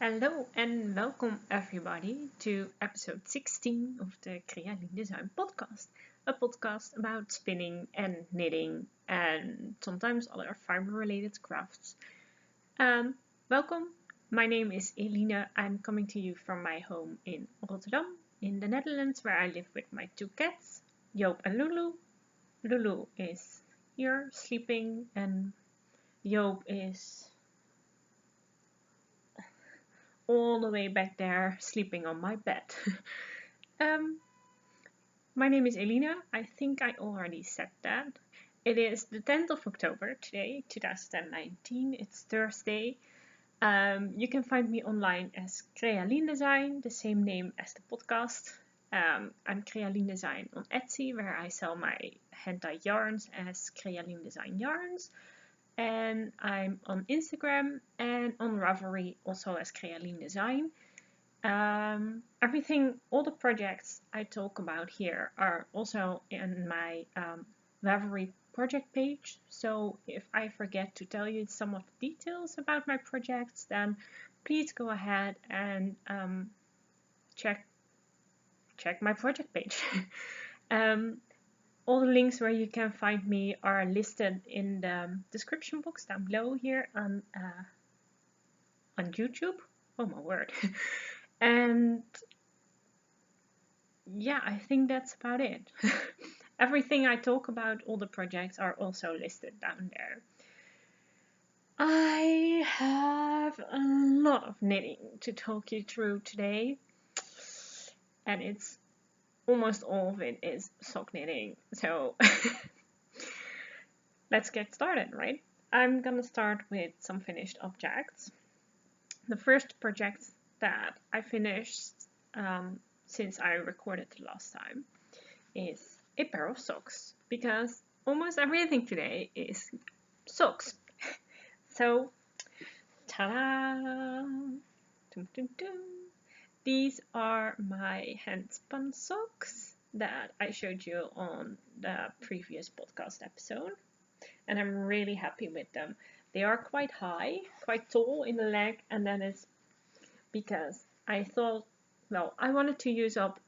Hello and welcome everybody to episode 16 of the CreaLien Design Podcast, a podcast about spinning and knitting and sometimes other fiber related crafts. Welcome, my name is Eline. I'm coming to you from my home in Rotterdam in the Netherlands, where I live with my two cats, Joop and Lulu. Lulu is here sleeping and Joop is all the way back there sleeping on my bed. My name is Elina. I think I already said that. It is the 10th of October today, 2019. It's Thursday. You can find me online as CreaLien Design, the same name as the podcast. I'm CreaLien Design on Etsy, where I sell my hand-dyed yarns as CreaLien Design Yarns. And I'm on Instagram and on Ravelry also as CreaLien Design. All the projects I talk about here are also in my Ravelry project page. So if I forget to tell you some of the details about my projects, then please go ahead and check my project page. All the links where you can find me are listed in the description box down below here on YouTube. Oh my word. And yeah, I think that's about it. Everything I talk about, all the projects are also listed down there. I have a lot of knitting to talk you through today. And it's almost all of it is sock knitting, so let's get started, right? I'm gonna start with some finished objects. The first project that I finished since I recorded the last time is a pair of socks, because almost everything today is socks. So, ta-da! Dum, dum, dum. These are my handspun socks that I showed you on the previous podcast episode, and I'm really happy with them. They are quite high, quite tall in the leg, and that is because I thought, well, I wanted to use up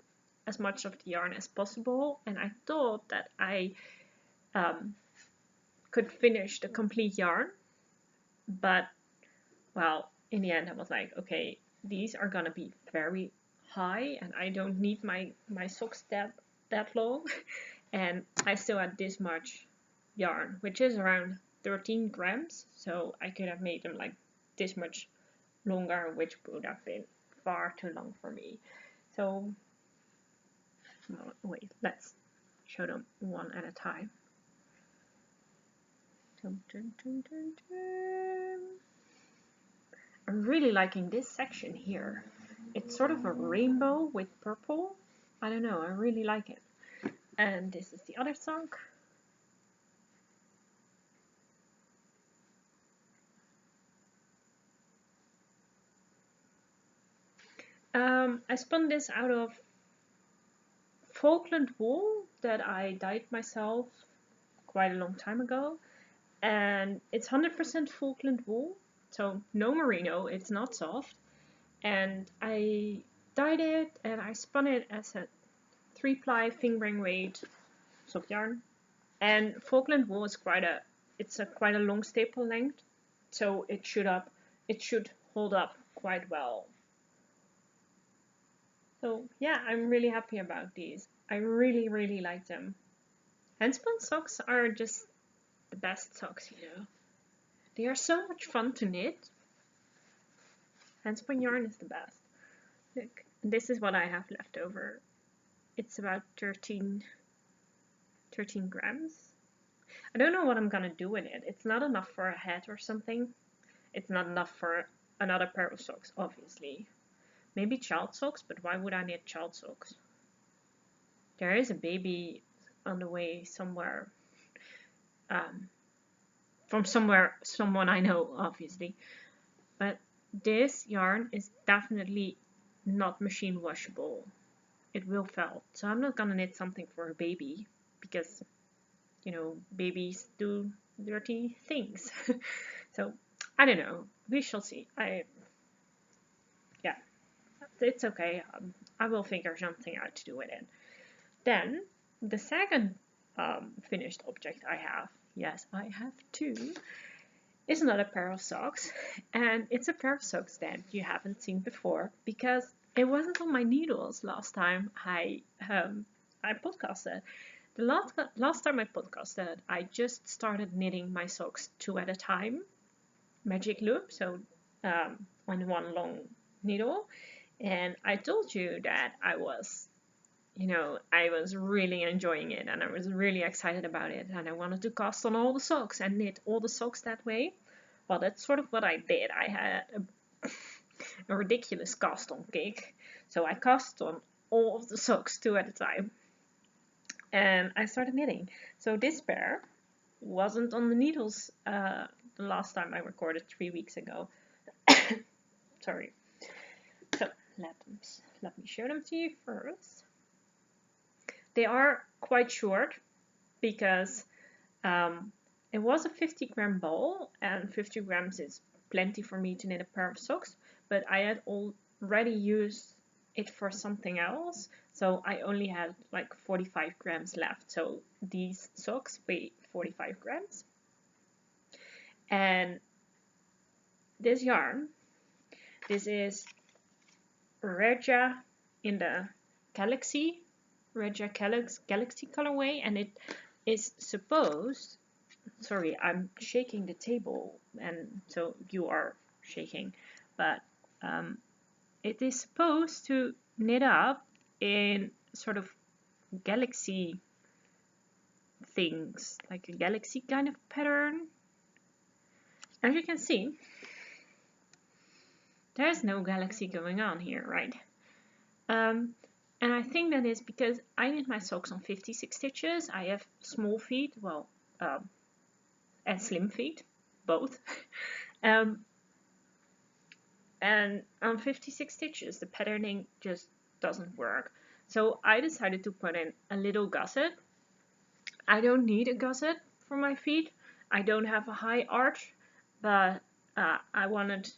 as much of the yarn as possible, and I thought that I could finish the complete yarn, but, well, in the end I was like, okay, these are gonna be very high and I don't need my socks that long. And I still had this much yarn, which is around 13 grams. So I could have made them like this much longer, which would have been far too long for me. So, wait, let's show them one at a time. Dun, dun, dun, dun, dun. I'm really liking this section here. It's sort of a rainbow with purple. I don't know, I really like it. And this is the other sock. I spun this out of Falkland wool that I dyed myself quite a long time ago. And it's 100% Falkland wool, so no merino, it's not soft. And I dyed it and I spun it as a 3-ply fingering weight sock yarn. And Falkland wool is quite a long staple length, so it should hold up quite well. So yeah, I'm really happy about these. I really, really like them. Handspun socks are just the best socks, you know. They are so much fun to knit. Handspun yarn is the best. Look, this is what I have left over. It's about 13 grams. I don't know what I'm gonna do with it. It's not enough for a hat or something. It's not enough for another pair of socks, obviously. Maybe child socks, but why would I knit child socks? There is a baby on the way somewhere. From someone I know, obviously. But this yarn is definitely not machine washable. It will felt. So I'm not gonna knit something for a baby, because, you know, babies do dirty things. So I don't know. We shall see. it's okay. I will figure something out to do with it. Then the second finished object I have, yes, I have two, is another pair of socks, and it's a pair of socks that you haven't seen before because it wasn't on my needles last time I podcasted. The last time I podcasted, I just started knitting my socks 2 at a time, magic loop, so on one long needle, and I told you that I was really enjoying it and I was really excited about it and I wanted to cast on all the socks and knit all the socks that way. Well, that's sort of what I did. I had a ridiculous cast on kick. So I cast on all of the socks 2 at a time. And I started knitting. So this pair wasn't on the needles the last time I recorded 3 weeks ago. Sorry. So let me show them to you first. They are quite short because it was a 50-gram ball, and 50 grams is plenty for me to knit a pair of socks, but I had already used it for something else, so I only had like 45 grams left. So these socks weigh 45 grams. And this yarn, this is Regia in the Galaxy. Regia Galaxy colorway, and it is supposed, sorry, I'm shaking the table and so you are shaking, but it is supposed to knit up in sort of galaxy things, like a galaxy kind of pattern. As you can see, there's no galaxy going on here, right? And I think that is because I knit my socks on 56 stitches. I have small feet, well, and slim feet, both. And on 56 stitches, the patterning just doesn't work. So I decided to put in a little gusset. I don't need a gusset for my feet. I don't have a high arch, but I wanted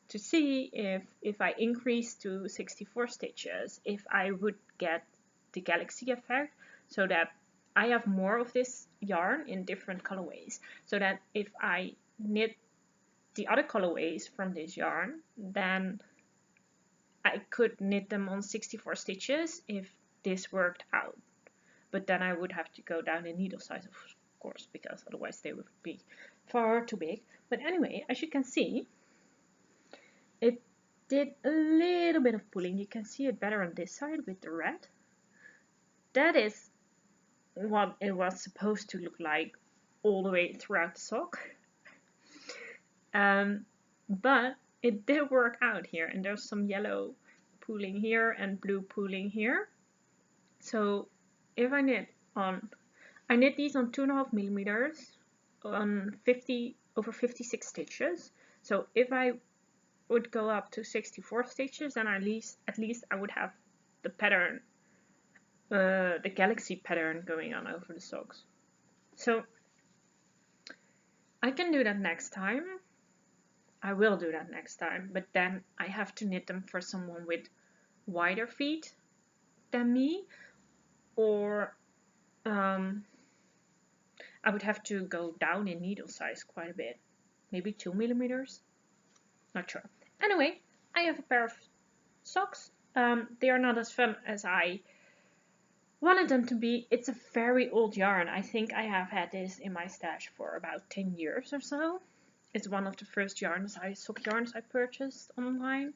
to see if I increase to 64 stitches, if I would get the galaxy effect, so that I have more of this yarn in different colorways, so that if I knit the other colorways from this yarn, then I could knit them on 64 stitches if this worked out. But then I would have to go down in needle size, of course, because otherwise they would be far too big. But anyway, as you can see, it did a little bit of pulling. You can see it better on this side with the red. That is what it was supposed to look like all the way throughout the sock. But it did work out here, and there's some yellow pooling here and blue pooling here. So if I knit these on 2.5 millimeters on over 56 stitches. So if I would go up to 64 stitches, then at least I would have the pattern, the galaxy pattern going on over the socks. So I can do that next time. I will do that next time, but then I have to knit them for someone with wider feet than me, or I would have to go down in needle size quite a bit, maybe 2 millimeters, not sure. Anyway, I have a pair of socks. They are not as fun as I wanted them to be. It's a very old yarn. I think I have had this in my stash for about 10 years or so. It's one of the first sock yarns I purchased online,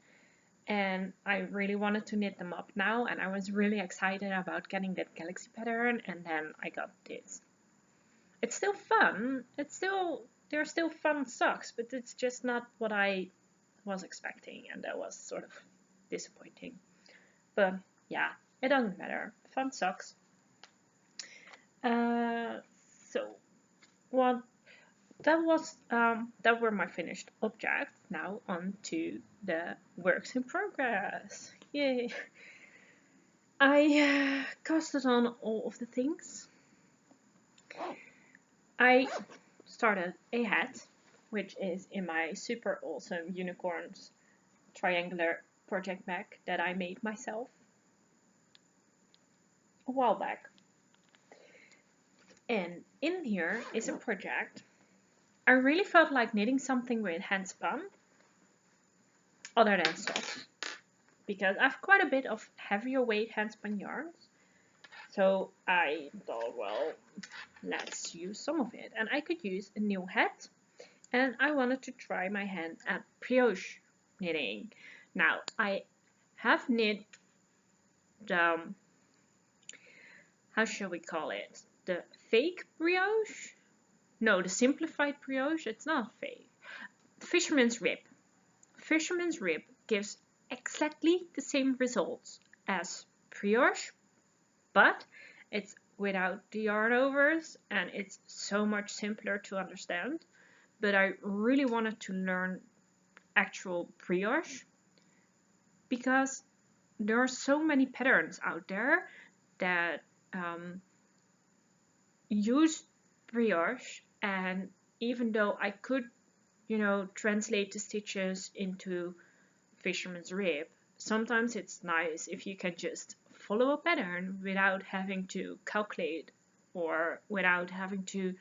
and I really wanted to knit them up now, and I was really excited about getting that galaxy pattern, and then I got this. It's still fun. They're still fun socks, but it's just not what I was expecting, and that was sort of disappointing. But yeah, it doesn't matter. Fun socks. So what that were my finished objects. Now on to the works in progress. Yay! I casted on all of the things. I started a hat, which is in my super awesome unicorns triangular project bag that I made myself a while back. And in here is a project. I really felt like knitting something with handspun other than socks, because I have quite a bit of heavier weight handspun yarns. So I thought, well, let's use some of it. And I could use a new hat. And I wanted to try my hand at brioche knitting. Now, I have knit the, how shall we call it? The fake brioche? No, the simplified brioche. It's not fake. Fisherman's rib. Fisherman's rib gives exactly the same results as brioche, but it's without the yarn overs and it's so much simpler to understand. But I really wanted to learn actual brioche because there are so many patterns out there that use brioche, and even though I could, translate the stitches into fisherman's rib, sometimes it's nice if you can just follow a pattern without having to calculate or without having to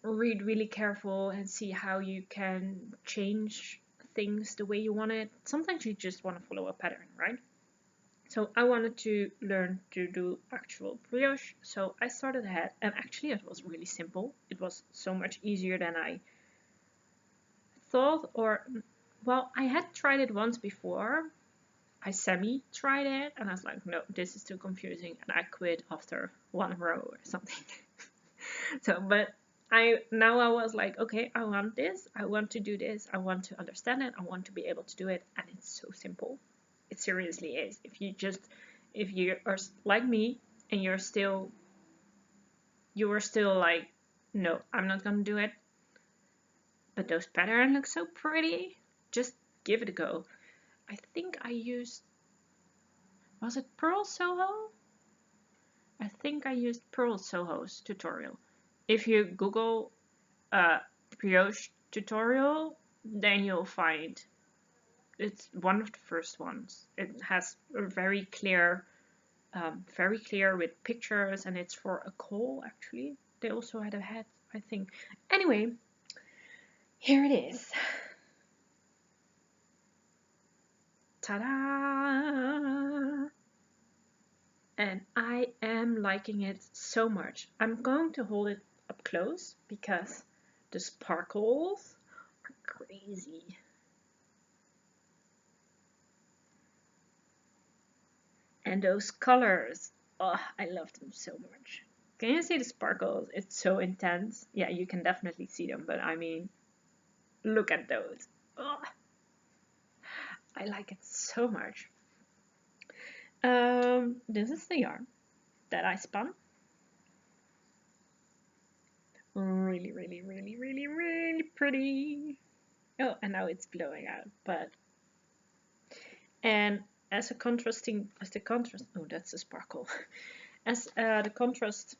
read really careful and see how you can change things the way you want it. Sometimes you just want to follow a pattern, right? So I wanted to learn to do actual brioche. So I started ahead, and actually it was really simple. It was so much easier than I thought, well, I had tried it once before. I semi-tried it, and I was like, no, this is too confusing, and I quit after one row or something. So, but I was like, okay, I want this, I want to do this, I want to understand it, I want to be able to do it, and it's so simple. It seriously is. If you are like me and you are still like, no, I'm not gonna do it, but those patterns look so pretty, just give it a go. I think I used, was it Pearl Soho? I think I used Pearl Soho's tutorial. If you Google brioche tutorial, then you'll find it's one of the first ones. It has a very clear with pictures, and it's for a call actually. They also had a hat, I think. Anyway, here it is. Ta-da! And I am liking it so much. I'm going to hold it up close because the sparkles are crazy. And those colors, oh, I love them so much. Can you see the sparkles? It's so intense. Yeah, you can definitely see them, but I mean, look at those. Oh, I like it so much. This is the yarn that I spun. Really, really, really, really, really pretty. Oh, and now it's blowing out, and as the contrast, oh, that's a sparkle. As the contrast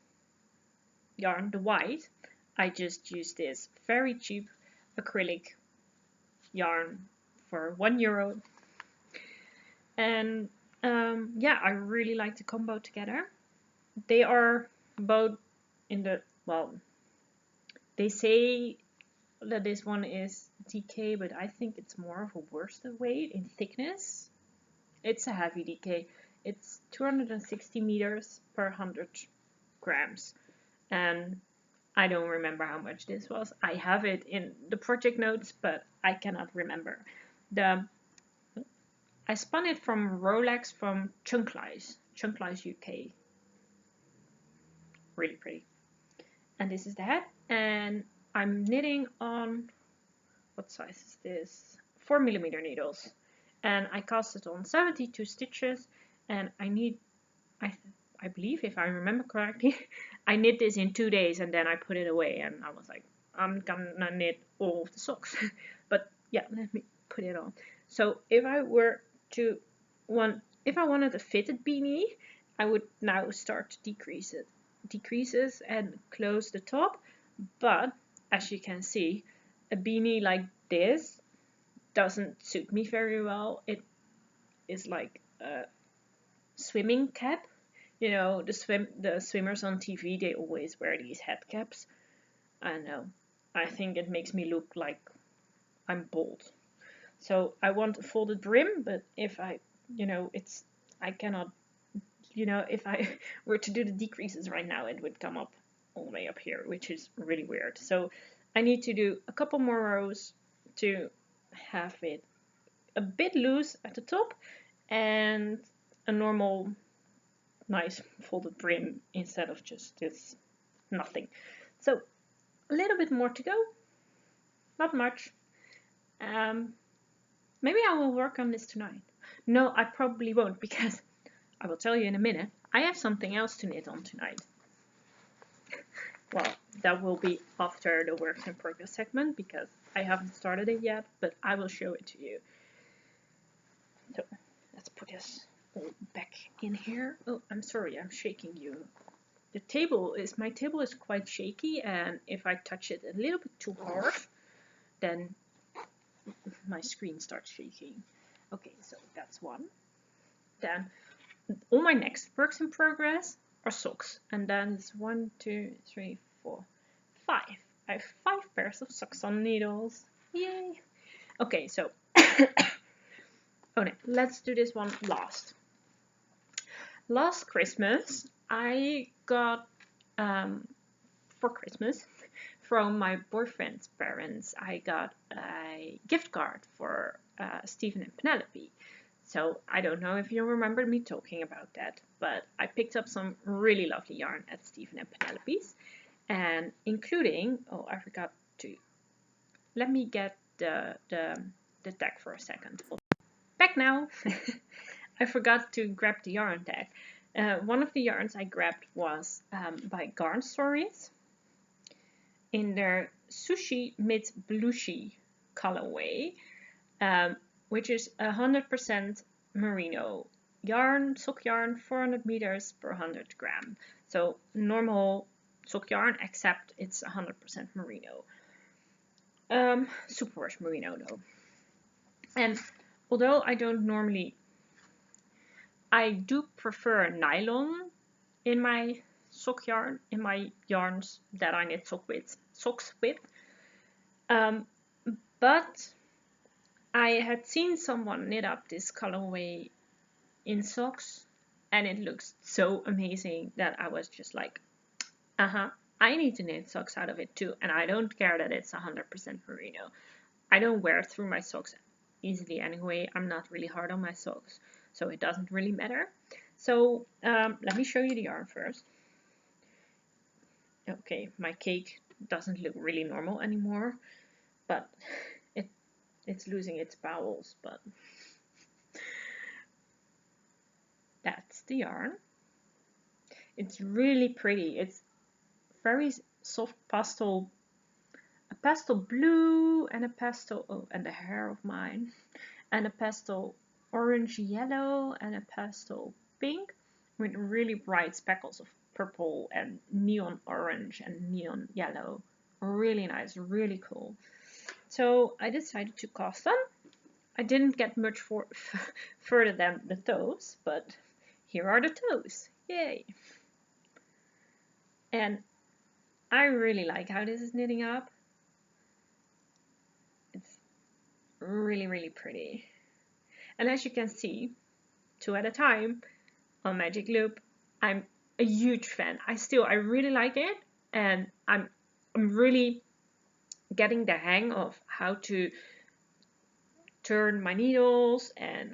yarn, the white, I just used this very cheap acrylic yarn for €1. And yeah, I really like the combo together. They are both in the, well, they say that this one is DK, but I think it's more of a worsted weight in thickness. It's a heavy DK. It's 260 meters per 100 grams. And I don't remember how much this was. I have it in the project notes, but I cannot remember. I spun it from Rolags from Chunklies UK. Really pretty. And this is the hat. And I'm knitting on, what size is this? 4mm needles. And I cast it on 72 stitches. And I believe, if I remember correctly, I knit this in 2 days and then I put it away. And I was like, I'm gonna knit all of the socks. But yeah, let me put it on. So if I wanted a fitted beanie, I would now start to decreases and close the top. But as you can see, a beanie like this doesn't suit me very well. It is like a swimming cap. You know, the swimmers on TV, they always wear these head caps. I know. I think it makes me look like I'm bald. So I want a folded brim, but if I, I cannot, if I were to do the decreases right now, it would come up all the way up here, which is really weird. So I need to do a couple more rows to have it a bit loose at the top and a normal nice folded brim instead of just this nothing. So a little bit more to go, not much. Maybe I will work on this tonight. No, I probably won't, because I will tell you in a minute, I have something else to knit on tonight. Well, that will be after the works in progress segment, because I haven't started it yet, but I will show it to you. So let's put this all back in here. Oh, I'm sorry, I'm shaking you. My table is quite shaky, and if I touch it a little bit too hard, then my screen starts shaking. Okay, so that's one. Then all my next works in progress are socks, and then it's 1, 2, 3, 4, 5. I have 5 pairs of socks on needles. Yay! Okay, so okay, let's do this one last. Last Christmas, I got for Christmas from my boyfriend's parents, I got a gift card for Stephen and Penelope. So I don't know if you remember me talking about that, but I picked up some really lovely yarn at Stephen and Penelope's, and including, oh, I forgot to, let me get the tag for a second. Back now. I forgot to grab the yarn tag. One of the yarns I grabbed was by Garn Stories in their Sushi meets Belushi colorway, which is 100% merino yarn, sock yarn, 400 meters per 100 gram. So normal sock yarn, except it's 100% merino. Superwash merino though. And although I don't normally, I do prefer nylon in my sock yarn, in my yarns that I knit socks with. But I had seen someone knit up this colorway in socks, and it looks so amazing that I was just like, I need to knit socks out of it too, and I don't care that it's 100% merino. I don't wear through my socks easily anyway. I'm not really hard on my socks, so it doesn't really matter. So let me show you the yarn first. Okay, my cake doesn't look really normal anymore, but it's losing its bowels, but that's the yarn. It's really pretty. It's very soft pastel, a pastel blue and a pastel, oh, and the hair of mine, and a pastel orange yellow and a pastel pink with really bright speckles of purple and neon orange and neon yellow. Really nice, really cool. So I decided to cast them. I didn't get much further than the toes, but here are the toes. Yay! And I really like how this is knitting up. It's really, really pretty. And as you can see, 2 at a time on Magic Loop, I'm a huge fan. I really like it, and I'm really getting the hang of how to turn my needles and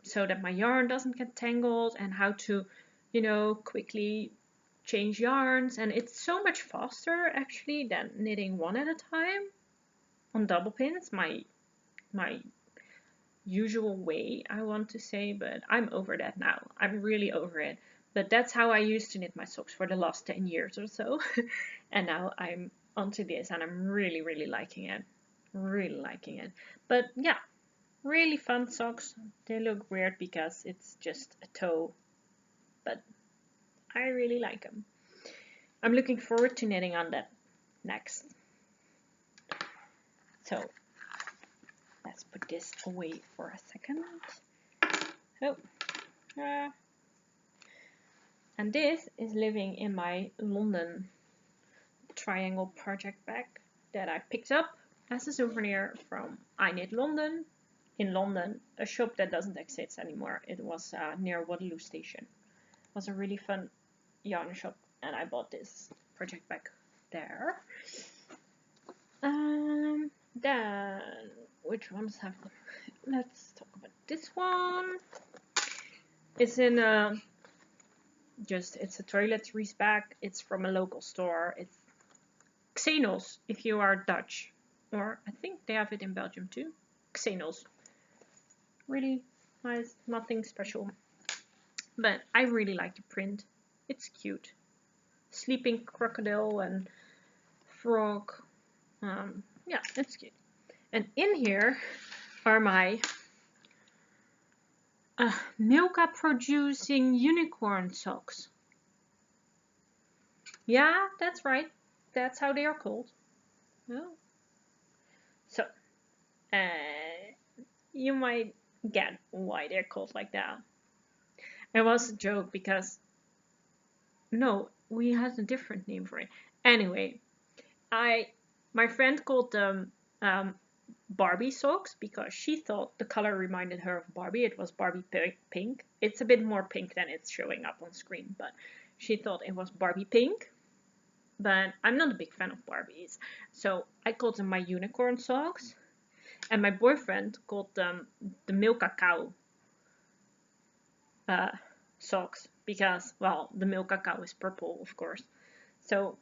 so that my yarn doesn't get tangled, and how to, quickly change yarns. And it's so much faster actually than knitting 1 at a time on double pins, my usual way, I want to say, but I'm over that now. I'm really over it. But that's how I used to knit my socks for the last 10 years or so. And now I'm onto this, and I'm really, really liking it. Really liking it. But yeah, really fun socks. They look weird because it's just a toe, but I really like them. I'm looking forward to knitting on that next. So let's let's put this away for a second. Oh, and this is living in my London triangle project bag that I picked up as a souvenir from I Knit London in London, a shop that doesn't exist anymore. It was near Waterloo Station. It was a really fun yarn shop, and I bought this project bag there. Then which ones have? Let's talk about this one. It's in it's a toiletries bag. It's from a local store. It's Xenos if you are Dutch, or I think they have it in Belgium too. Xenos. Really nice, nothing special, but I really like the print. It's cute. Sleeping crocodile and frog. Yeah, it's cute. And in here are my Milka producing unicorn socks. Yeah, that's right. That's how they are called. Oh. So, you might get why they're called like that. It was a joke because, no, we had a different name for it. Anyway, my friend called them Barbie socks because she thought the color reminded her of Barbie. It was Barbie pink. It's a bit more pink than it's showing up on screen, but she thought it was Barbie pink. But I'm not a big fan of Barbies, so I called them my unicorn socks, and my boyfriend called them the Milka cow socks because, well, the Milka cow is purple, of course. So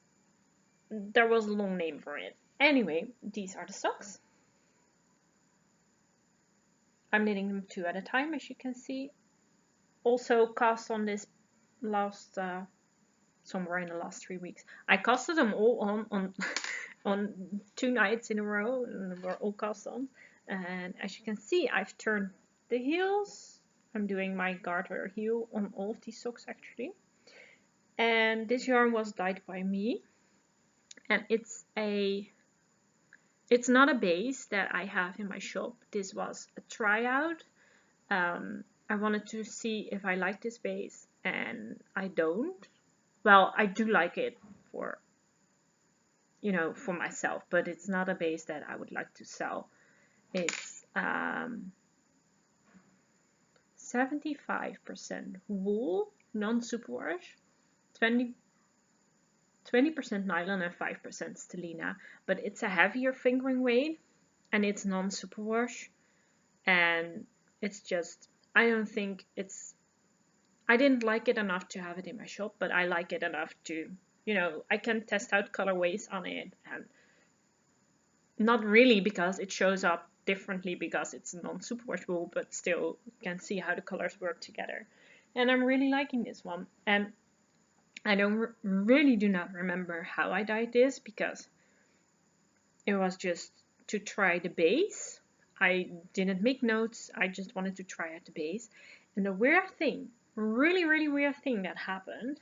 there was a long name for it. Anyway, these are the socks. I'm knitting them 2 at a time, as you can see. Also cast on this last, somewhere in the last 3 weeks. I casted them all on 2 nights in a row, and they were all cast on. And as you can see, I've turned the heels. I'm doing my garter heel on all of these socks actually. And this yarn was dyed by me. And it's not a base that I have in my shop. This was a tryout. I wanted to see if I like this base, and I don't. Well, I do like it for, for myself, but it's not a base that I would like to sell. It's 75% wool, non-superwash, 20% nylon and 5% stellina, but it's a heavier fingering weight and it's non-superwash, and it's just, I didn't like it enough to have it in my shop, but I like it enough to, I can test out colorways on it, and not really because it shows up differently because it's non-superwash wool, but still you can see how the colors work together. And I'm really liking this one. And I really do not remember how I dyed this because it was just to try the base. I didn't make notes. I just wanted to try out the base. And the weird thing, really, really weird thing that happened,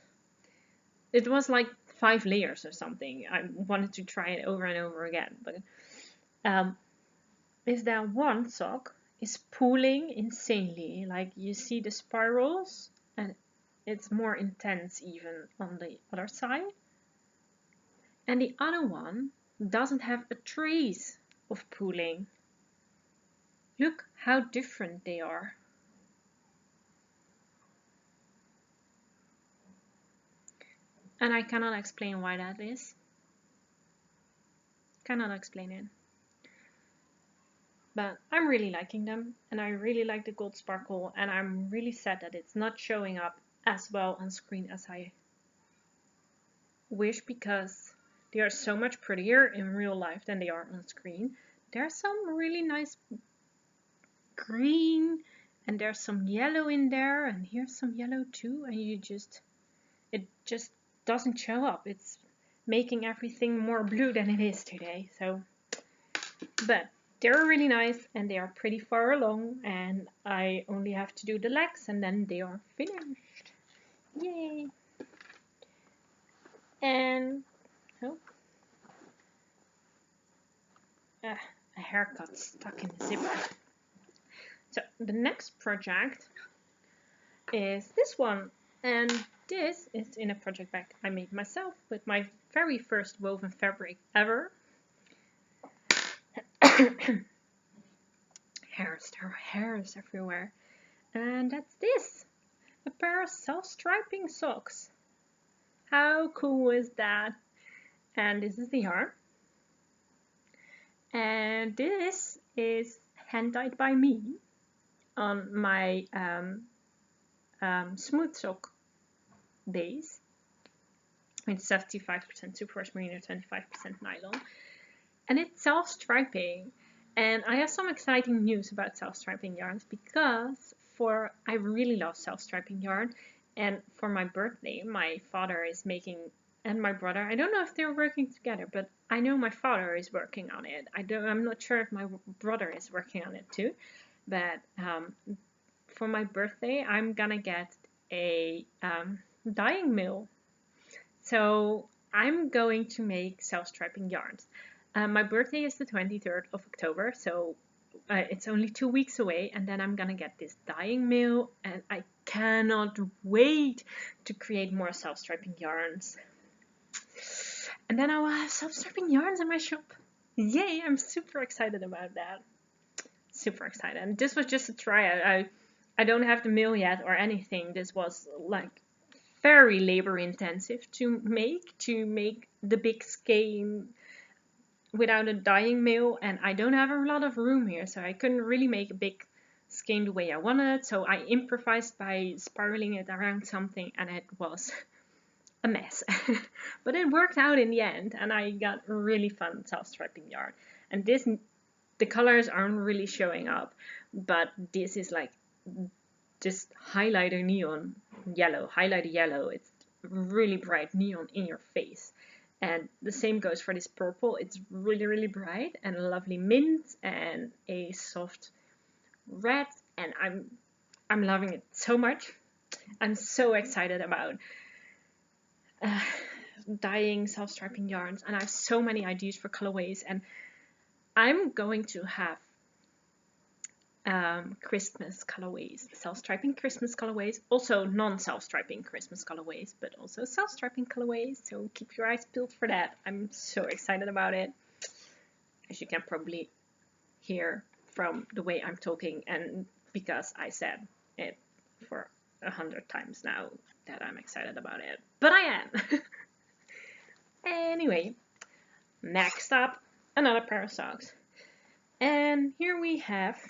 it was like 5 layers or something. I wanted to try it over and over again. But is that one sock is pulling insanely. Like you see the spirals, and it's more intense even on the other side. And the other one doesn't have a trace of pulling. Look how different they are. And I cannot explain why that is. Cannot explain it. But I'm really liking them, and I really like the gold sparkle, and I'm really sad that it's not showing up as well on screen as I wish, because they are so much prettier in real life than they are on screen. There's some really nice green, and there's some yellow in there, and here's some yellow too, and it just doesn't show up. It's making everything more blue than it is today. So, but they're really nice, and they are pretty far along, and I only have to do the legs and then they are finished. Yay! And a haircut stuck in the zipper. So the next project is this one, and this is in a project bag I made myself with my very first woven fabric ever. Hairs everywhere. And that's this, a pair of self-striping socks. How cool is that? And this is the yarn. And this is hand dyed by me on my smooth sock base with 75% superwash merino, 25% nylon. And it's self-striping. And I have some exciting news about self-striping yarns because I really love self-striping yarn. And for my birthday, my father is making, and my brother, I don't know if they're working together, but I know my father is working on it. I'm not sure if my brother is working on it too. But for my birthday, I'm gonna get a dyeing mill. So I'm going to make self-striping yarns. My birthday is the 23rd of October, so it's only 2 weeks away, and then I'm gonna get this dyeing mill, and I cannot wait to create more self-striping yarns. And then I will have self-striping yarns in my shop. Yay, I'm super excited about that. Super excited. And this was just a try. I don't have the mill yet or anything. This was like very labor intensive to make the big skein without a dyeing mill, and I don't have a lot of room here, so I couldn't really make a big skein the way I wanted, so I improvised by spiraling it around something, and it was a mess. But it worked out in the end, and I got really fun self-striping yarn. And the colors aren't really showing up, but this is like just highlighter neon yellow, highlighter yellow. It's really bright neon in your face. And the same goes for this purple. It's really, really bright, and a lovely mint and a soft red. And I'm loving it so much. I'm so excited about dyeing self-striping yarns, and I have so many ideas for colorways. And I'm going to have Christmas colorways, self-striping Christmas colorways, also non-self-striping Christmas colorways, but also self-striping colorways, so keep your eyes peeled for that. I'm so excited about it, as you can probably hear from the way I'm talking, and because I said it for 100 times now that I'm excited about it, but I am. Anyway, next up, another pair of socks, and here we have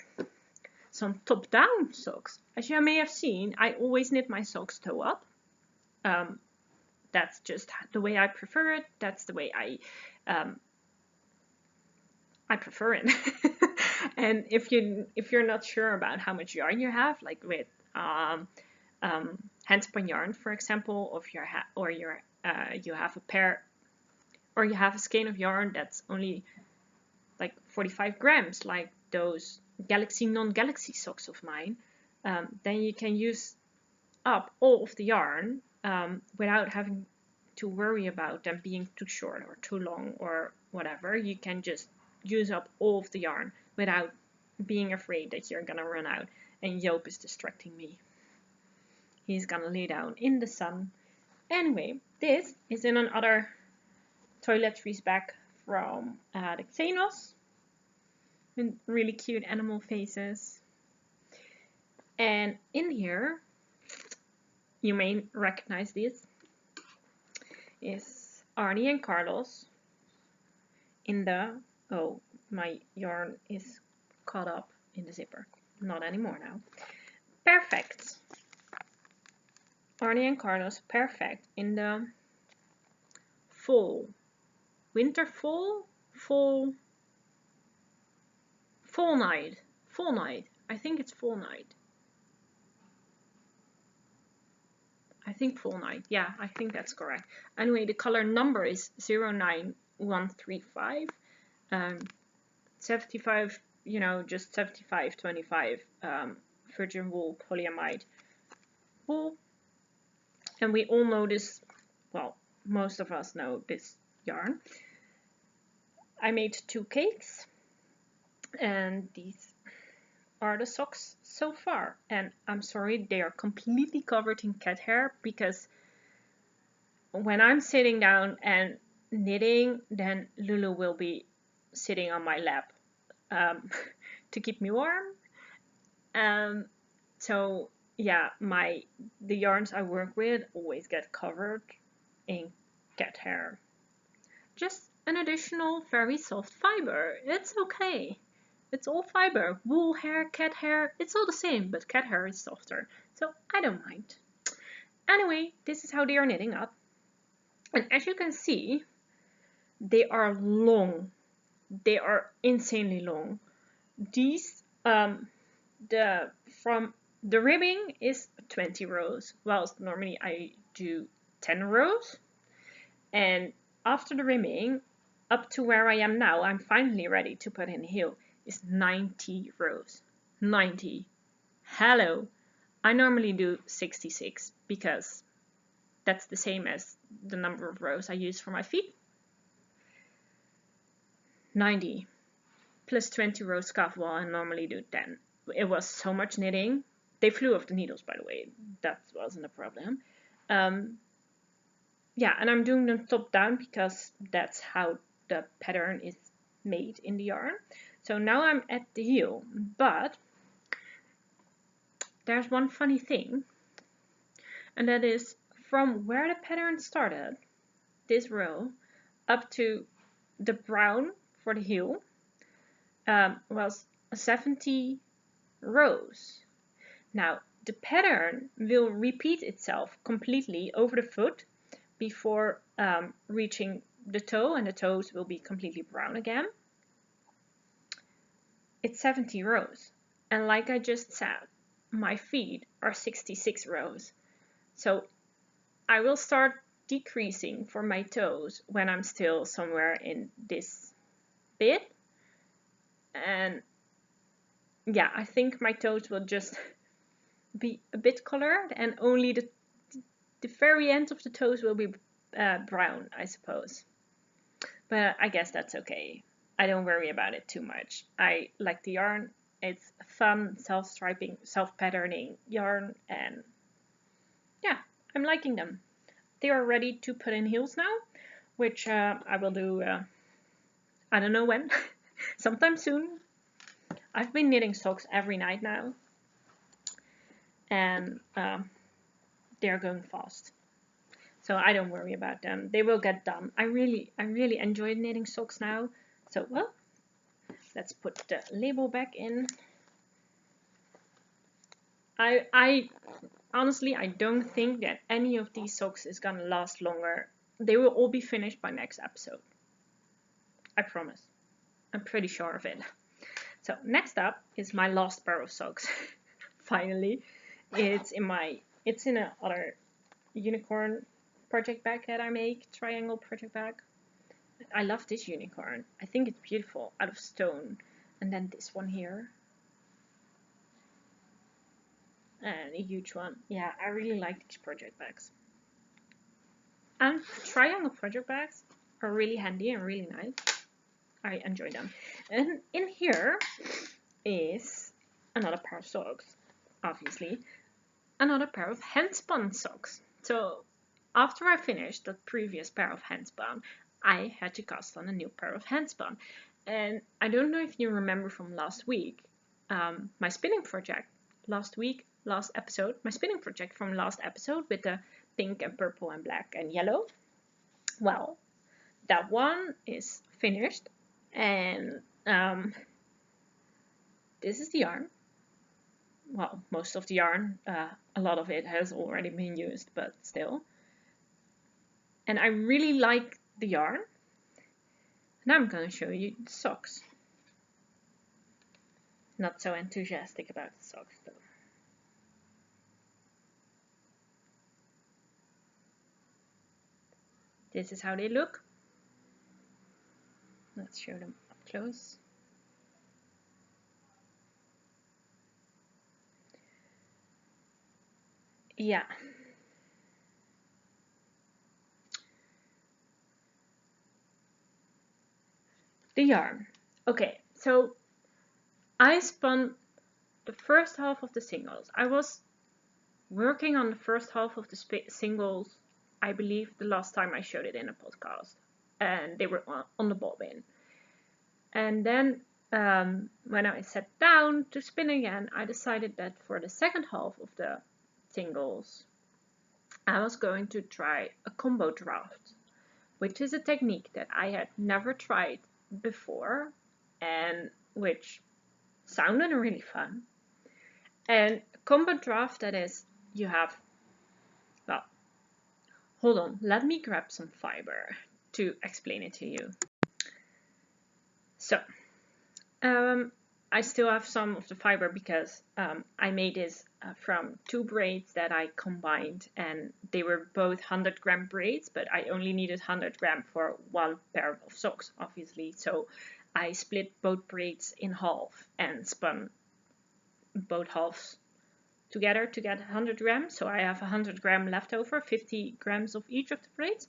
some top-down socks. As you may have seen, I always knit my socks toe up. That's just the way I prefer it. That's the way I prefer it. And if you're not sure about how much yarn you have, like with handspun yarn, for example, or you have a pair, or you have a skein of yarn that's only like 45 grams, like those Galaxy non-Galaxy socks of mine, then you can use up all of the yarn without having to worry about them being too short or too long or whatever. You can just use up all of the yarn without being afraid that you're gonna run out. And Joop is distracting me. He's gonna lay down in the sun. Anyway, this is in another toiletries bag from the Xenos. And really cute animal faces. And in here, you may recognize this, is Arne and Carlos in the, oh, my yarn is caught up in the zipper. Not anymore now. Pairfect. Arne and Carlos Pairfect in the fall. Winter fall? Fall night. I think it's fall night. I think fall night. Yeah, I think that's correct. Anyway, the color number is 09135. 75, just 75/25 virgin wool polyamide wool. And we all know this, well, most of us know this yarn. I made 2 cakes. And these are the socks so far. And I'm sorry, they are completely covered in cat hair because when I'm sitting down and knitting, then Lulu will be sitting on my lap to keep me warm. So yeah, the yarns I work with always get covered in cat hair. Just an additional very soft fiber. It's okay. It's all fiber. Wool hair, cat hair, it's all the same, but cat hair is softer. So I don't mind. Anyway, this is how they are knitting up. And as you can see, they are long. They are insanely long. These, from the ribbing is 20 rows, whilst normally I do 10 rows. And after the ribbing, up to where I am now, I'm finally ready to put in a heel, is 90 rows. 90. Hello. I normally do 66 because that's the same as the number of rows I use for my feet. 90 plus 20 rows scuff wall, I normally do 10. It was so much knitting. They flew off the needles, by the way. That wasn't a problem. Yeah, and I'm doing them top down because that's how the pattern is made in the yarn. So now I'm at the heel, but there's one funny thing, and that is from where the pattern started, this row, up to the brown for the heel, was 70 rows. Now, the pattern will repeat itself completely over the foot before reaching the toe, and the toes will be completely brown again. It's 70 rows. And like I just said, my feet are 66 rows. So I will start decreasing for my toes when I'm still somewhere in this bit. And yeah, I think my toes will just be a bit colored, and only the very end of the toes will be brown, I suppose. But I guess that's okay. I don't worry about it too much. I like the yarn. It's fun, self-striping, self-patterning yarn, and yeah, I'm liking them. They are ready to put in heels now, which I will do, I don't know when, sometime soon. I've been knitting socks every night now, and they're going fast. So I don't worry about them. They will get done. I really enjoy knitting socks now. So, well, let's put the label back in. I honestly, I don't think that any of these socks is gonna last longer. They will all be finished by next episode. I promise. I'm pretty sure of it. So next up is my last pair of socks. Finally, it's in a other unicorn project bag that I make, triangle project bag. I love this unicorn. I think it's beautiful, out of stone. And then this one here. And a huge one. Yeah, I really like these project bags. And triangle project bags are really handy and really nice. I enjoy them. And in here is another pair of socks, obviously. Another pair of handspun socks. So after I finished that previous pair of handspun, I had to cast on a new pair of handspun. And I don't know if you remember from last week, my spinning project last episode, my spinning project from last episode with the pink and purple and black and yellow. Well, that one is finished, and this is the yarn. Well, most of the yarn, a lot of it has already been used, but still. And I really like the yarn. Now I'm going to show you the socks. Not so enthusiastic about the socks though. This is how they look. Let's show them up close. Yeah. The yarn. Okay, so I spun the first half of the singles. I was working on the first half of the singles, I believe, the last time I showed it in a podcast, and they were on the bobbin. And then when I sat down to spin again, I decided that for the second half of the singles, I was going to try a combo draft, which is a technique that I had never tried before and which sounded really fun. And combo draft, that is, you have, well, hold on, let me grab some fiber to explain it to you. So, I still have some of the fiber because I made this from 2 braids that I combined, and they were both 100 gram braids, but I only needed 100 gram for 1 pair of socks, obviously. So I split both braids in half and spun both halves together to get 100 grams. So I have 100 gram left over, 50 grams of each of the braids.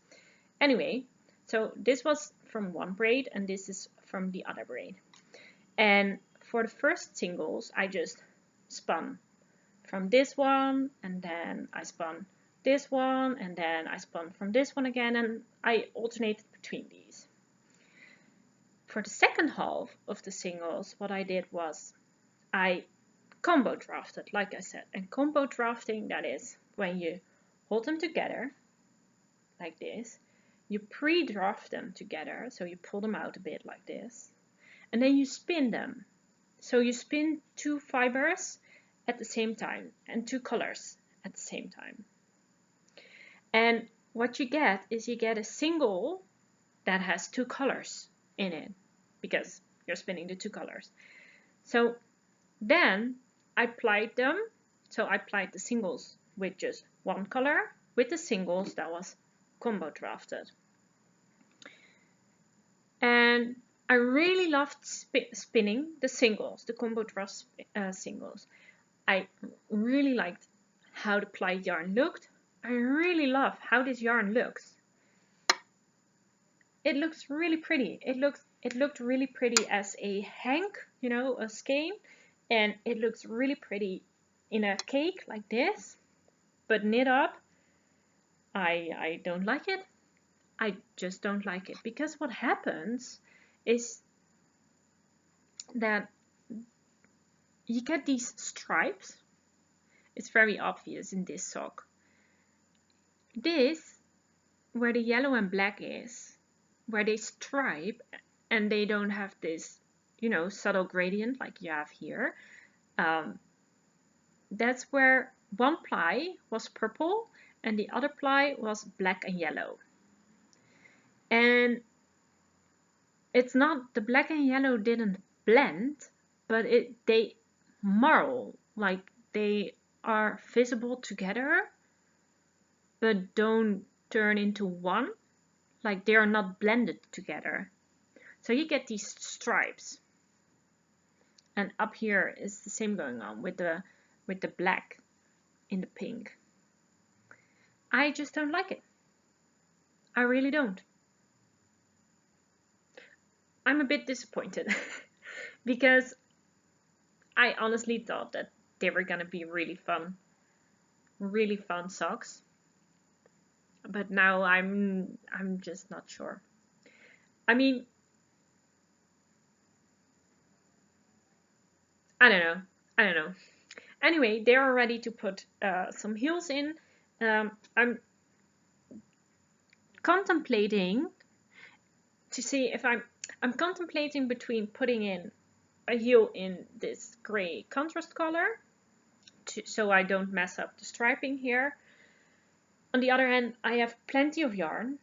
Anyway, so this was from one braid and this is from the other braid. And for the first singles, I just spun from this one, and then I spun this one, and then I spun from this one again, and I alternated between these. For the second half of the singles, what I did was I combo drafted, like I said. And combo drafting, that is when you hold them together, like this, you pre-draft them together, so you pull them out a bit like this, and then you spin them. So you spin 2 fibers at the same time and 2 colors at the same time. And what you get is you get a single that has 2 colors in it because you're spinning the 2 colors. So then I plied them. So I plied the singles with just 1 color with the singles that was combo drafted. And I really loved spinning the singles, the combo draft singles. I really liked how the plied yarn looked. I really love how this yarn looks. It looks really pretty. It looked really pretty as a hank, you know, a skein, and it looks really pretty in a cake like this, but knit up. I don't like it. I just don't like it because what happens is that you get these stripes. It's very obvious in this sock. This, where the yellow and black is, where they stripe and they don't have this, you know, subtle gradient like you have here, that's where one ply was purple and the other ply was black and yellow. And it's not, the black and yellow didn't blend, but they marl, like they are visible together, but don't turn into one, like they are not blended together. So you get these stripes. And up here is the same going on with the black in the pink. I just don't like it. I really don't. I'm a bit disappointed because I honestly thought that they were gonna be really fun socks. But now I'm just not sure. I mean, I don't know. Anyway, they are ready to put some heels in. I'm contemplating to see if I'm contemplating between putting in a heel in this gray contrast color so I don't mess up the striping here. On the other hand, I have plenty of yarn,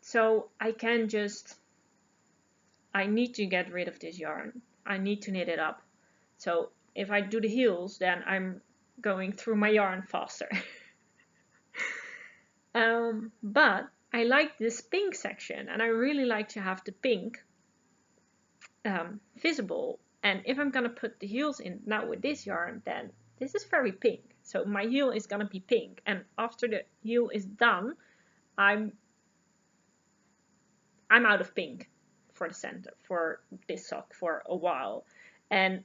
so I need to get rid of this yarn. I need to knit it up. So if I do the heels, then I'm going through my yarn faster. But I like this pink section, and I really like to have the pink visible. And if I'm gonna put the heels in now with this yarn, then this is very pink. So my heel is gonna be pink, and after the heel is done, I'm out of pink for the center for this sock for a while. And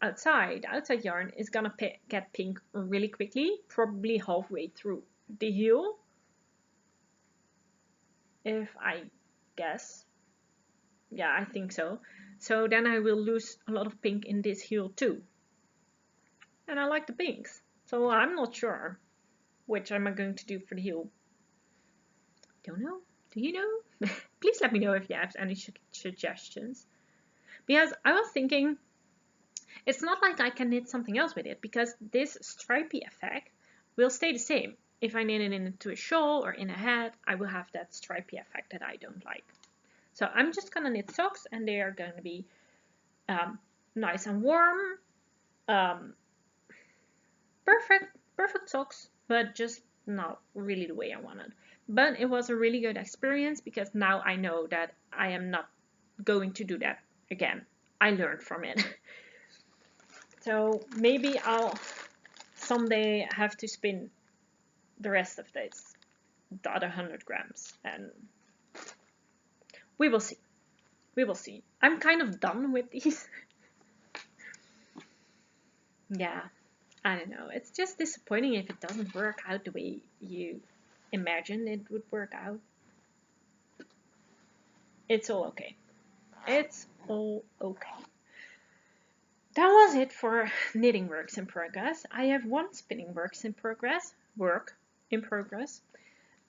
outside yarn is gonna get pink really quickly, probably halfway through the heel, if I guess. Yeah, I think so. So then I will lose a lot of pink in this heel too. And I like the pinks, so I'm not sure which am I going to do for the heel. Don't know. Do you know? Please let me know if you have any suggestions. Because I was thinking, it's not like I can knit something else with it, because this stripy effect will stay the same. If I knit it into a shawl or in a hat, I will have that stripy effect that I don't like. So I'm just gonna knit socks, and they are going to be nice and warm. Perfect socks, but just not really the way I wanted. But it was a really good experience, because now I know that I am not going to do that again. I learned from it. So maybe I'll someday have to spin the rest of this, the other 100 grams, and we will see. We will see. I'm kind of done with these. Yeah, I don't know. It's just disappointing if it doesn't work out the way you imagine it would work out. It's all okay. It's all okay. That was it for knitting works in progress. I have one spinning work in progress,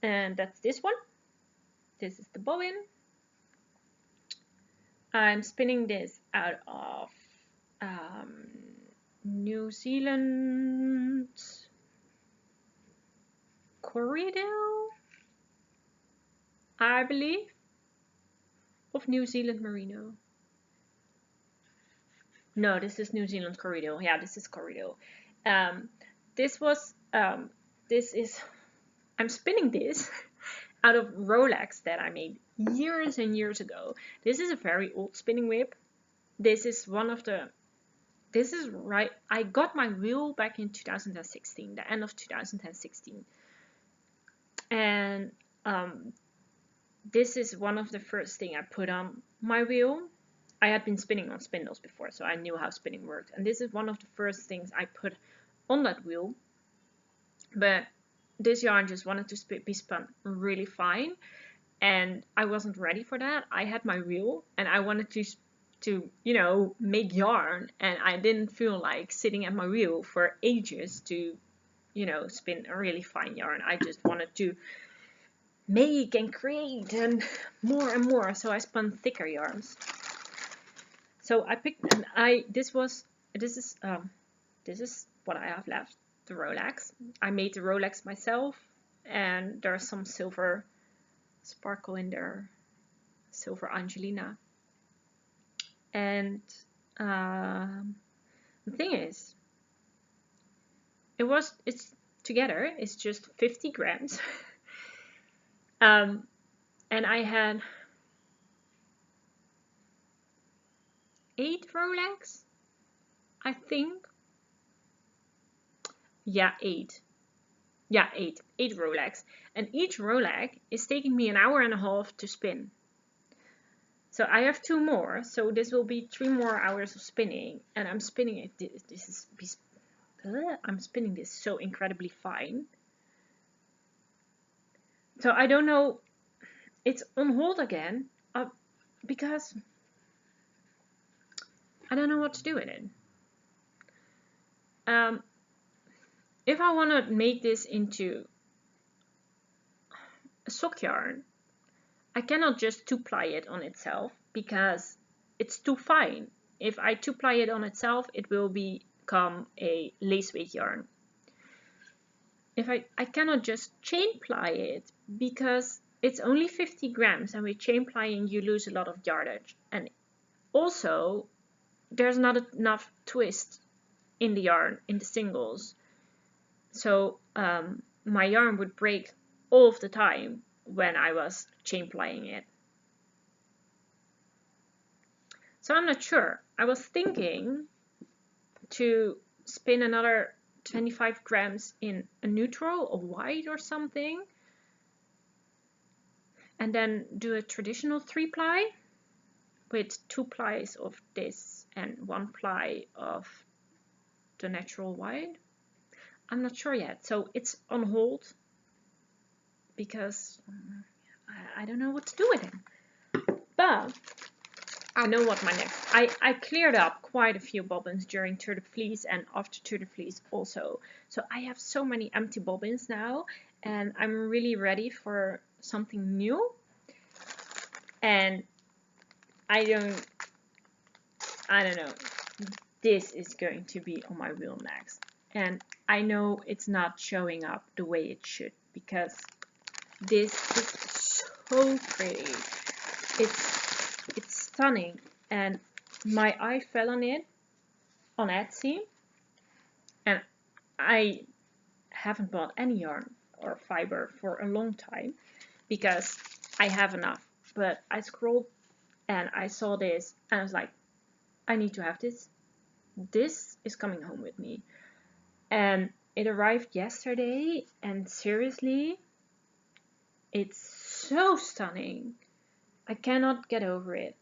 and that's this one. This is the bobbin. I'm spinning this out of New Zealand Corriedale, I believe, of New Zealand Merino. No, this is New Zealand Corriedale. Yeah, this is Corriedale. I'm spinning this out of Rolags that I made years and years ago. This is a very old spinning whip. I got my wheel back in 2016, the end of 2016. And this is one of the first thing I put on my wheel. I had been spinning on spindles before, so I knew how spinning worked. And this is one of the first things I put on that wheel. But this yarn just wanted to be spun really fine, and I wasn't ready for that. I had my wheel, and I wanted to make yarn, and I didn't feel like sitting at my wheel for ages to spin a really fine yarn. I just wanted to make and create and more, so I spun thicker yarns. So I picked, and this is what I have left, the Rolags. I made the Rolags myself, and there's some silver sparkle in there, silver Angelina. And the thing is, it's together, it's just 50 grams. And I had 8 Rolags, I think. Yeah, 8. Yeah, 8 Rolags. And each Rolag is taking me an hour and a half to spin. So I have 2 more, so this will be 3 more hours of spinning, and I'm spinning it. I'm spinning this so incredibly fine. So I don't know. It's on hold again because I don't know what to do with it. If I want to make this into a sock yarn, I cannot just 2-ply it on itself because it's too fine. If I 2-ply it on itself, it will become a lace weight yarn. If I cannot just chain ply it because it's only 50 grams, and with chain plying you lose a lot of yardage, and also there's not enough twist in the yarn, in the singles, so my yarn would break all of the time when I was chain plying it. So I'm not sure. I was thinking to spin another 25 grams in a neutral or white or something, and then do a traditional 3-ply with 2 plies of this and 1 ply of the natural white. I'm not sure yet, so it's on hold because I don't know what to do with him. But I know what my next... I cleared up quite a few bobbins during Tour de Fleece and after Tour de Fleece also. So I have so many empty bobbins now, and I'm really ready for something new. And I don't know. This is going to be on my wheel next. And I know it's not showing up the way it should, because this is so pretty. It's stunning, and my eye fell on it on Etsy, and I haven't bought any yarn or fiber for a long time because I have enough. But I scrolled and I saw this and I was like, I need to have this. This is coming home with me. And it arrived yesterday, and seriously, it's so stunning. I cannot get over it.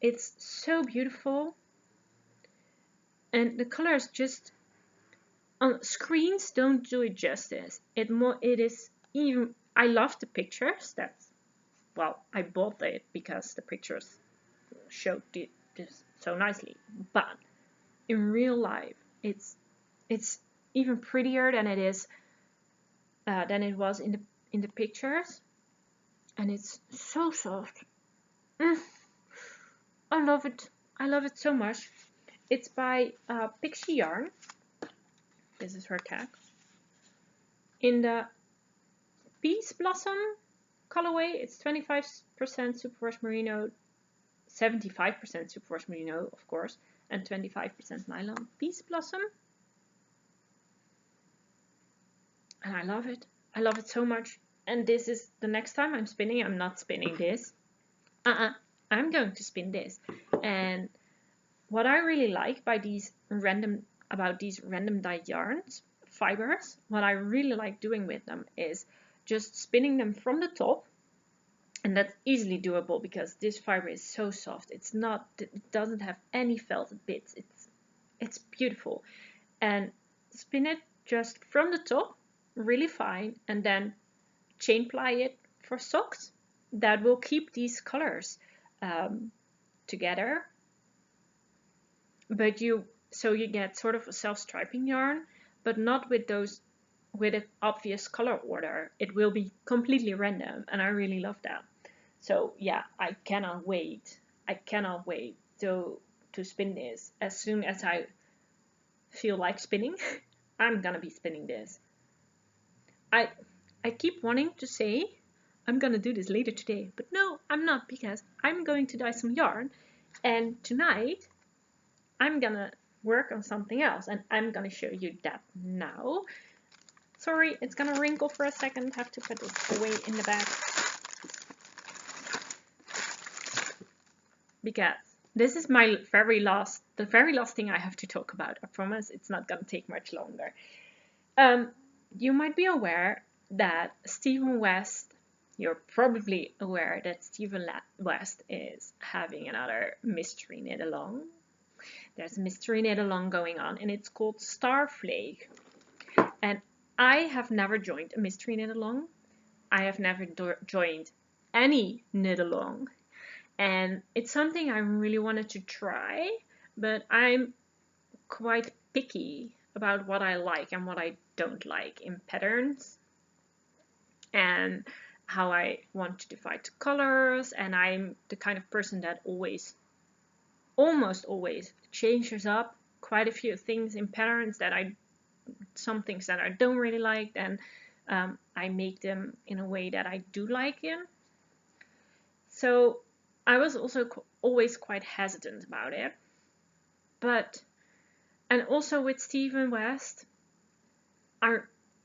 It's so beautiful. And the colors just on screens don't do it justice. It is even, I love the pictures. Well, I bought it because the pictures showed this so nicely. But in real life, it's even prettier than it is than it was in the pictures, and it's so soft. I love it. I love it so much. It's by Pixie Yarn. This is her tag. In the Peace Blossom colorway, it's 25% superwash merino, 75% superwash merino, of course, and 25% nylon. Peace Blossom. And I love it. I love it so much. And this is the next time I'm spinning. I'm not spinning this. I'm going to spin this. And what I really like about these random dyed yarns, fibers, what I really like doing with them is just spinning them from the top. And that's easily doable because this fiber is so soft. It doesn't have any felted bits. It's beautiful. And spin it just from the top, really fine, and then chain ply it for socks. That will keep these colors together. But you get sort of a self-striping yarn, but not with an obvious color order. It will be completely random, and I really love that. So yeah, I cannot wait. I cannot wait to spin this. As soon as I feel like spinning, I'm gonna be spinning this. I keep wanting to say I'm gonna do this later today, but no, I'm not, because I'm going to dye some yarn, and tonight I'm gonna work on something else, and I'm gonna show you that now. Sorry, it's gonna wrinkle for a second. Have to put this away in the bag. Because this is the very last thing I have to talk about. I promise it's not gonna take much longer. You might be aware that you're probably aware that Stephen West is having another Mystery Knit Along. There's a Mystery Knit Along going on, and it's called Starflake. And I have never joined a Mystery Knit Along. I have never joined any knit along. And it's something I really wanted to try, but I'm quite picky about what I like and what I don't like in patterns, and how I want to divide the colors. And I'm the kind of person that almost always changes up quite a few things in patterns, some things that I don't really like, and I make them in a way that I do like it. So I was also always quite hesitant about it. And also with Stephen West,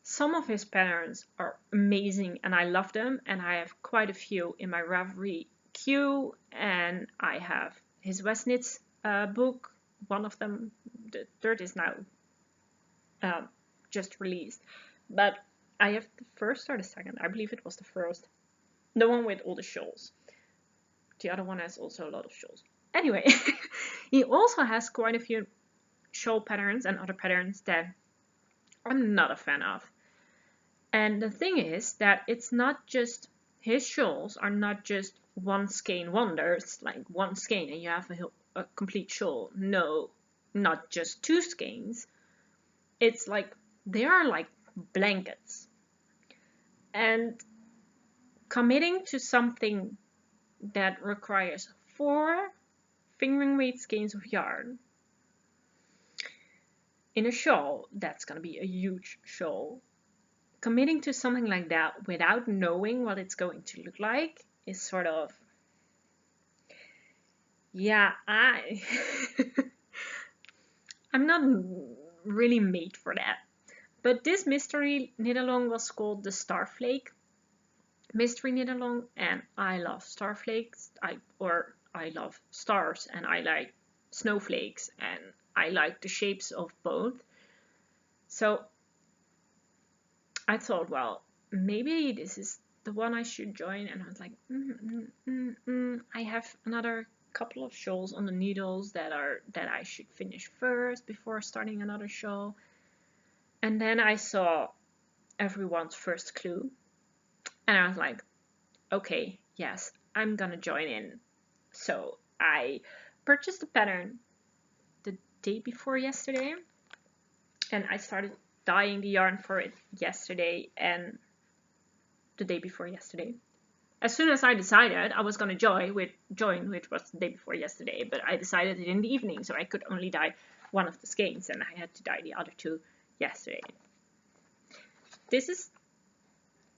some of his patterns are amazing and I love them, and I have quite a few in my Ravelry queue, and I have his West Knits book. One of them, the third, is now just released, but I have the first or the second. I believe it was the first, the one with all the shawls. The other one has also a lot of shawls. Anyway, He also has quite a few shawl patterns and other patterns that I'm not a fan of. And the thing is that it's not just, his shawls are not just one skein wonders, like one skein and you have a complete shawl. No, not just two skeins. It's like, they are like blankets. And committing to something that requires 4 fingering weight skeins of yarn in a shawl, that's going to be a huge shawl. Committing to something like that without knowing what it's going to look like is sort of, yeah, I'm not really made for that. But this mystery knit along was called the Starflake Mystery Knit Along, and I love starflakes. I love stars, and I like snowflakes, and I like the shapes of both. So I thought, well, maybe this is the one I should join. And I was like, I have another couple of shawls on the needles that I should finish first before starting another shawl. And then I saw everyone's first clue, and I was like, okay, yes, I'm gonna join in. So I purchased the pattern the day before yesterday, and I started dyeing the yarn for it yesterday and the day before yesterday. As soon as I decided I was gonna join, which was the day before yesterday, but I decided it in the evening, so I could only dye one of the skeins, and I had to dye the other 2 yesterday. This is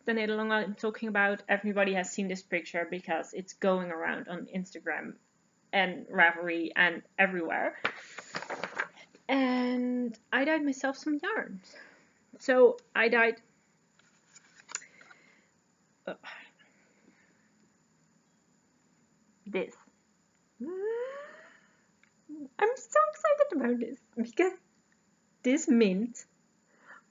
the knit along I'm talking about. Everybody has seen this picture because it's going around on Instagram and Ravelry and everywhere. And I dyed myself some yarns. So I dyed this. I'm so excited about this because this mint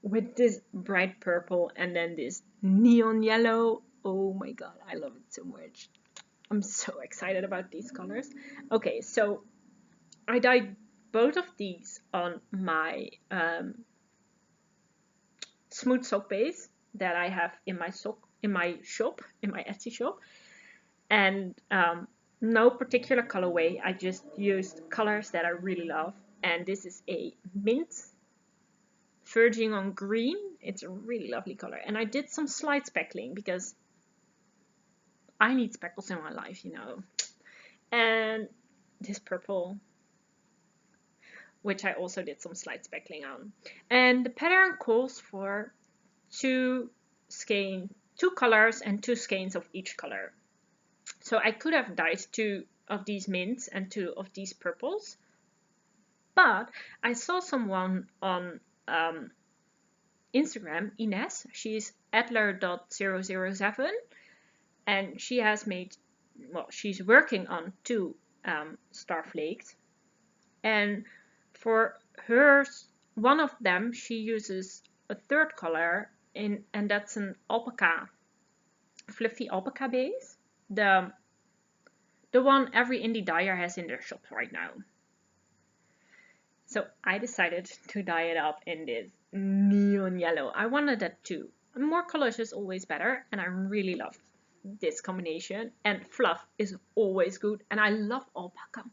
with this bright purple and then this neon yellow. Oh my god, I love it so much. I'm so excited about these colors. Okay, so I dyed both of these on my smooth sock base that I have in my Etsy shop, and no particular colorway. I just used colors that I really love, and this is a mint verging on green. It's a really lovely color, and I did some slide speckling because I need speckles in my life, you know. And this purple, which I also did some slide speckling on. And the pattern calls for 2 colors and 2 skeins of each color. So I could have dyed 2 of these mints and 2 of these purples, but I saw someone on Instagram, Ines, she's Adler.007, and she has made, well, she's working on 2 starflakes, and for hers, one of them, she uses a 3rd color in, and that's an alpaca, fluffy alpaca base, the one every indie dyer has in their shops right now. So I decided to dye it up in this neon yellow. I wanted that too. More colors is always better, and I really love this combination. And fluff is always good, and I love alpaca.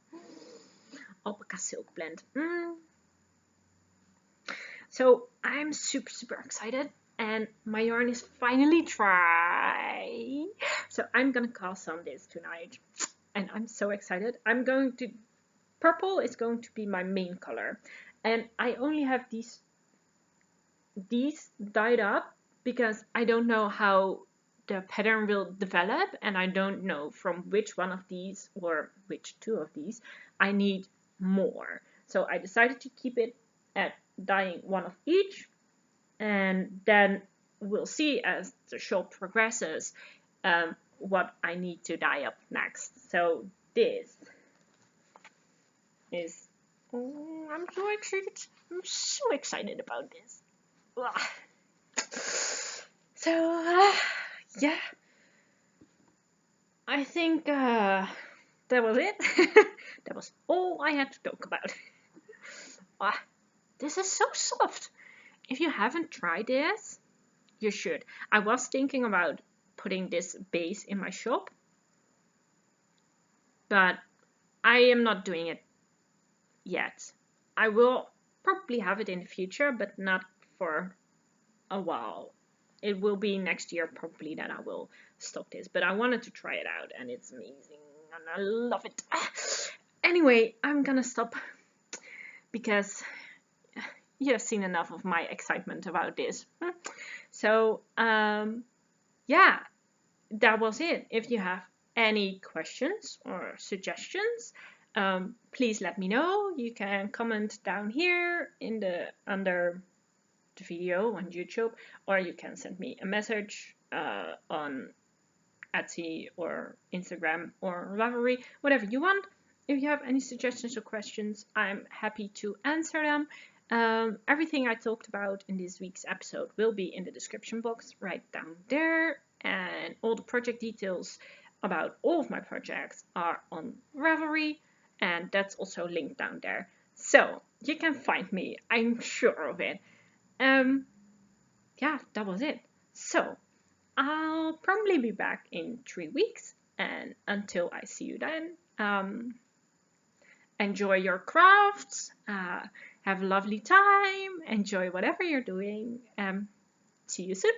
Alpaca silk blend. So I'm super excited, and my yarn is finally dry. So I'm gonna cast on this tonight, and I'm so excited. Purple is going to be my main color, and I only have these dyed up because I don't know how the pattern will develop, and I don't know from which one of these or which 2 of these I need more. So I decided to keep it at dyeing 1 of each, and then we'll see as the show progresses what I need to dye up next. So this is, I'm so excited. I'm so excited about this. So yeah, I think that was it. That was all I had to talk about. This is so soft. If you haven't tried this, you should. I was thinking about putting this base in my shop, but I am not doing it yet. I will probably have it in the future, but not for a while. It will be next year probably that I will stock this, but I wanted to try it out and it's amazing and I love it. Anyway, I'm gonna stop because you have seen enough of my excitement about this. So yeah, that was it. If you have any questions or suggestions, please let me know. You can comment down here in the under the video on YouTube, or you can send me a message on Etsy or Instagram or Ravelry, whatever you want. If you have any suggestions or questions, I'm happy to answer them. Everything I talked about in this week's episode will be in the description box right down there, and all the project details about all of my projects are on Ravelry, and that's also linked down there. So you can find me, I'm sure of it. Yeah, that was it. So I'll probably be back in 3 weeks, and until I see you then, enjoy your crafts, have a lovely time, enjoy whatever you're doing. See you soon.